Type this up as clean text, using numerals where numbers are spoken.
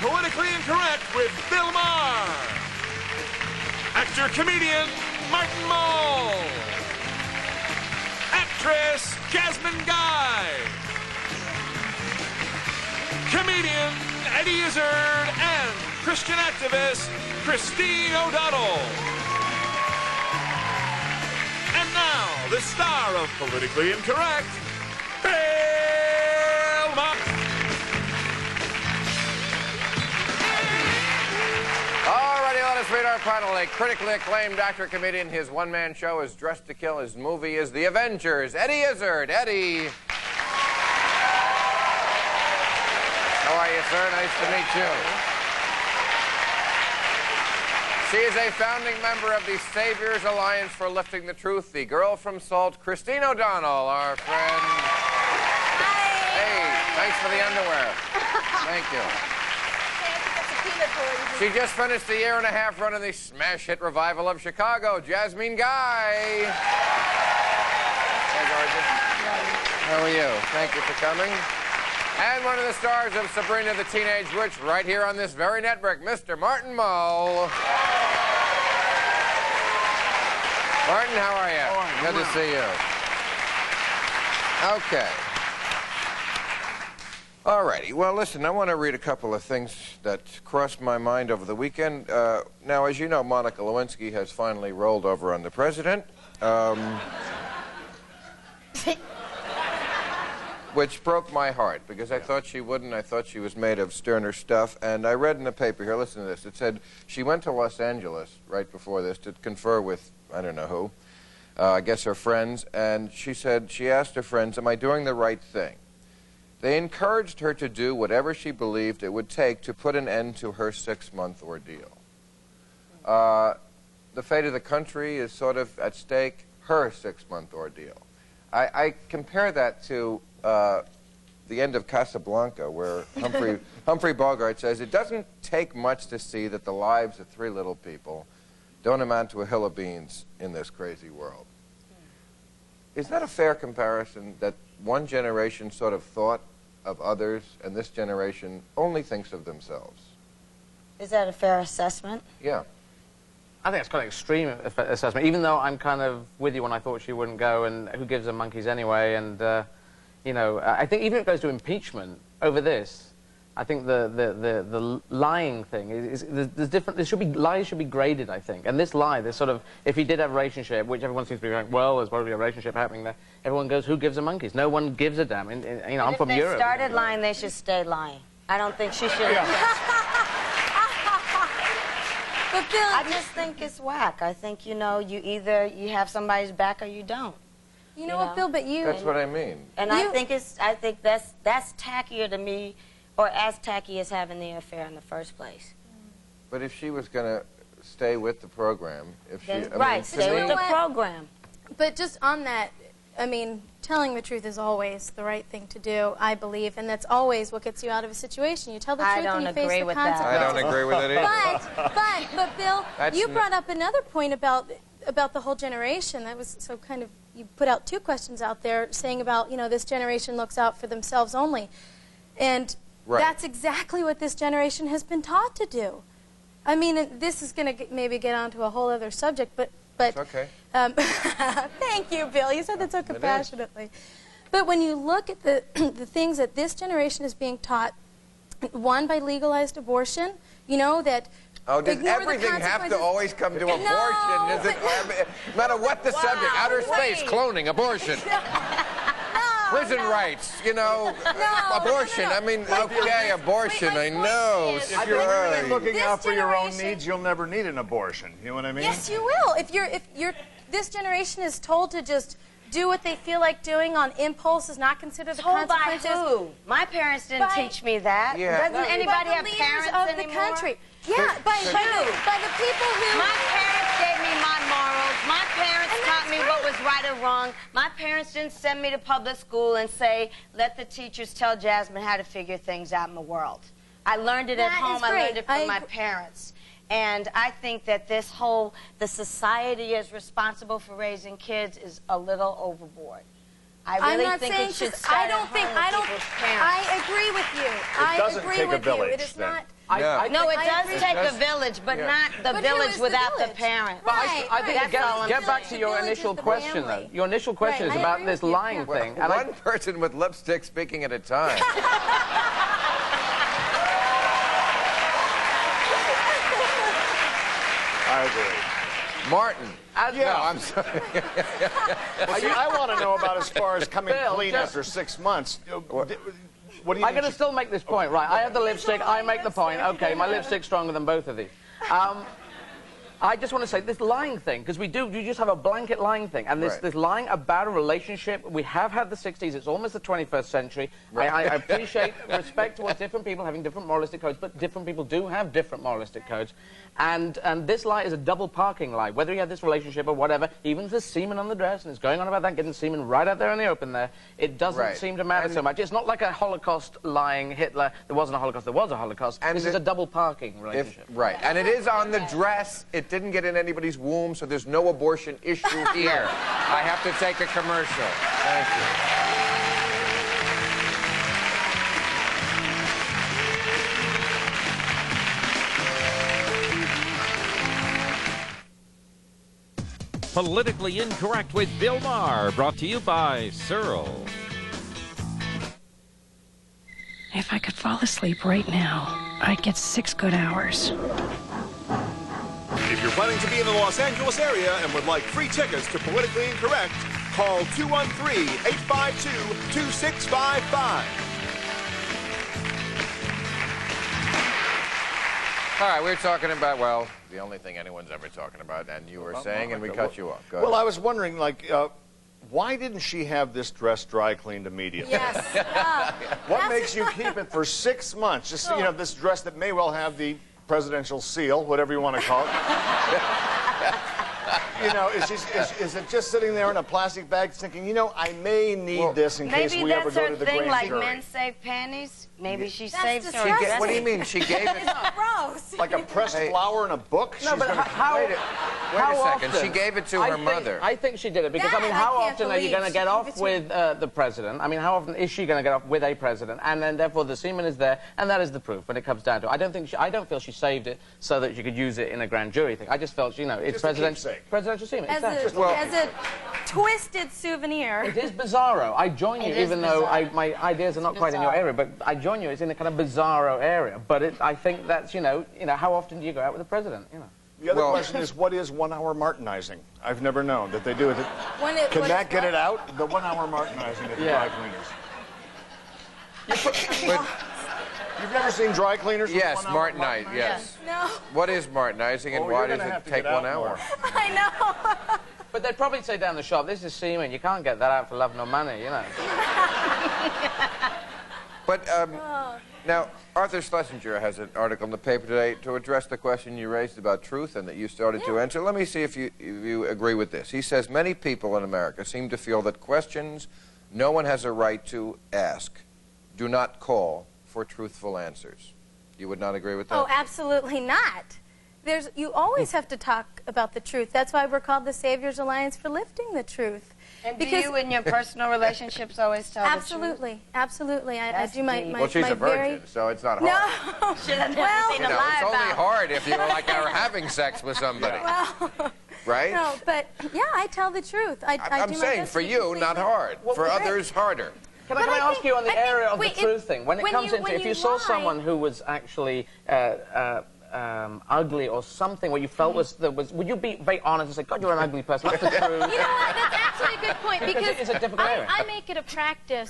Politically Incorrect with Bill Maher. Actor-comedian Martin Mull. Actress Jasmine Guy. Comedian Eddie Izzard and Christian activist Christine O'Donnell. And now, the star of Politically Incorrect, Bill Maher. Alrighty, let us meet our panel. A critically acclaimed actor-comedian. His one-man show is Dressed to Kill. His movie is The Avengers. Eddie Izzard. Eddie. How are you, sir? Nice to meet you. She is a founding member of the Saviors Alliance for Lifting the Truth. The girl from Salt, Christine O'Donnell, our friend. Hi. Hey, thanks for the underwear. Thank you. She just finished the year-and-a-half run in the smash hit revival of Chicago, Jasmine Guy. Hey, gorgeous. How are you? Thank you for coming. And one of the stars of Sabrina the Teenage Witch right here on this very network, Mr. Martin Mull. Martin, how are you? Good to see you. Okay. All righty. Well, listen, I want to read a couple of things that crossed my mind over the weekend. Now, as you know, Monica Lewinsky has finally rolled over on the president. Which broke my heart, because I thought she wouldn't. I thought she was made of sterner stuff. And I read in the paper here, listen to this. It said she went to Los Angeles right before this to confer with, I don't know who, I guess her friends. And she said, she asked her friends, am I doing the right thing? They encouraged her to do whatever she believed it would take to put an end to her 6-month ordeal. The fate of the country is sort of at stake, her 6-month ordeal. I compare that to the end of Casablanca, where Humphrey Bogart says, it doesn't take much to see that the lives of 3 little people don't amount to a hill of beans in this crazy world. Is that a fair comparison, that one generation sort of thought of others, and this generation only thinks of themselves? Is that a fair assessment? Yeah. I think it's quite an extreme assessment, even though I'm kind of with you when I thought she wouldn't go, and who gives her monkeys anyway, and, you know, I think even if it goes to impeachment over this, I think the lying thing there's different. Lies should be graded, I think. And this lie, this sort of, if he did have a relationship, which everyone seems to be going, well, there's probably a relationship happening there. Everyone goes, who gives a monkeys? No one gives a damn. You know, I'm from Europe. If they started lying, they should stay lying. I don't think she should. But Bill, I just think it's whack. I think, you know, you either you have somebody's back or you don't. You know what, Bill? But you. That's what I mean. And I think that's tackier to me, or as tacky as having the affair in the first place. But if she was going to stay with the program, if she... Right, stay with the program. But just on that, I mean, telling the truth is always the right thing to do, I believe, and that's always what gets you out of a situation. You tell the truth and you face the consequences. I don't agree with it either. But Bill, you brought up another point about the whole generation. That was so kind of, you put out 2 questions out there saying about, you know, this generation looks out for themselves only. And that's exactly what this generation has been taught to do. I mean, this is going to maybe get onto a whole other subject, but it's okay. Thank you, Bill. You said that so compassionately. But when you look at the things that this generation is being taught, one, by legalized abortion, you know, that... Oh, does everything have to always come to abortion? No, Is it, no matter what the subject, outer space, cloning, abortion. Prison rights, you know, abortion. I mean, okay, abortion, I know. If you're really looking out for your own needs, you'll never need an abortion. You know what I mean? Yes, you will. This generation is told to just do what they feel like doing on impulse, is not consider the consequences. By who? My parents didn't teach me that. Yeah. Doesn't anybody have parents of anymore? the country. Yeah, by the people who... My parents gave me my morals. My parents taught me what was right or wrong. My parents didn't send me to public school and say, let the teachers tell Jasmine how to figure things out in the world. I learned it at home. I learned it from my parents. And I think that this whole, the society is responsible for raising kids is a little overboard. I really not think saying it should just, start I don't at think, home I with don't, people's parents. I agree with you. I doesn't agree take a with village, you. It is then. not. No, it I does agree. take a Just- village, but yeah. not the But who village is the without the village? parent. Right. I think That's all I'm get back saying. to your The village initial is the question, though. family. Your initial question Right, is I about agree this with you, lying yeah. thing. One person with lipstick speaking at a time. I agree. Martin. Yeah. No, I'm sorry. Well, see, I want to know about as far as coming Bill, clean just- after 6 months. What do you I'm going to mean? still make this point, right? I have the lipstick, I make the point. Okay, my lipstick's stronger than both of these. I just want to say this lying thing, because you just have a blanket lying thing, and this lying about a relationship, we have had the 60s, it's almost the 21st century. Right. I appreciate respect towards different people having different moralistic codes, but different people do have different moralistic codes. And this lie is a double parking lie. Whether you have this relationship or whatever, even if there's semen on the dress, and it's going on about that, getting semen right out there in the open there, it doesn't seem to matter so much. It's not like a Holocaust lying Hitler. There wasn't a Holocaust, there was a Holocaust. And this is a double parking relationship. Right. And it is on the dress. It didn't get in anybody's womb, so there's no abortion issue here. I have to take a commercial. Thank you. Politically Incorrect with Bill Maher, brought to you by Searle. If I could fall asleep right now, I'd get 6 good hours. If you're planning to be in the Los Angeles area and would like free tickets to Politically Incorrect, call 213-852-2655. All right, we're talking about, well, the only thing anyone's ever talking about, and you were saying, and we cut you off. Go ahead. Well, I was wondering, like, why didn't she have this dress dry cleaned immediately? Yes. What makes you keep it for 6 months? Just, you know, this dress that may well have the presidential seal, whatever you want to call it. You know, is it just sitting there in a plastic bag thinking, you know, I may need this in case we ever go to the grand jury? Maybe that's her thing, like men save panties. Maybe she saves her disgusting. dresses. What do you mean? She gave it... Gross. Like a pressed flower in a book? No, She's but gonna... how... Wait a second. often? She gave it to her mother. I think she did it because, That I mean, I how can't often are you believe going to she get gave off it to with the president? I mean, how often is she going to get off with a president? And then, therefore, the semen is there, and that is the proof when it comes down to it. I don't feel she saved it so that she could use it in a grand jury thing. I just felt, you know, it's presidential semen. As a twisted souvenir. It is bizarro. I join you, It is even though bizarro. my ideas are not quite in your area, but I join you. It's in a kind of bizarro area. But I think that's, you know, how often do you go out with the president? You know. The other question is, what is 1 hour martinizing? I've never known that they do it. Can that get it out? The 1 hour martinizing at the dry cleaners. You've never seen dry cleaners? With Yes, 1 hour martinize, yes. No. What is martinizing, and why does it take 1 hour? I know. But they'd probably say down the shop, this is semen. You can't get that out for love nor money, you know. But, now, Arthur Schlesinger has an article in the paper today to address the question you raised about truth and that you started to answer. Let me see if you agree with this. He says, many people in America seem to feel that questions no one has a right to ask do not call for truthful answers. You would not agree with that? Oh, absolutely not. You always have to talk about the truth. That's why we're called the Savior's Alliance for lifting the truth. And do you, in your personal relationships, always tell the truth? Absolutely, absolutely. I That's do my deep. Well, she's a virgin, so it's not hard. No. Should have never Well, seen You a know, lie it's only about. hard if you are having sex with somebody. Well, Right? no, but yeah, I tell the truth. I I'm do my saying best for to be you, not completely- hard. For Right. others, harder. Can I But I ask think- you on the I think- area of wait, the truth thing? When it comes into, if you saw lie- someone who was actually ugly or something, what you felt would you be very honest and say, God, you're an ugly person? That's the truth. You know what? That's actually a good point Because because it is a difficult area. I make it a practice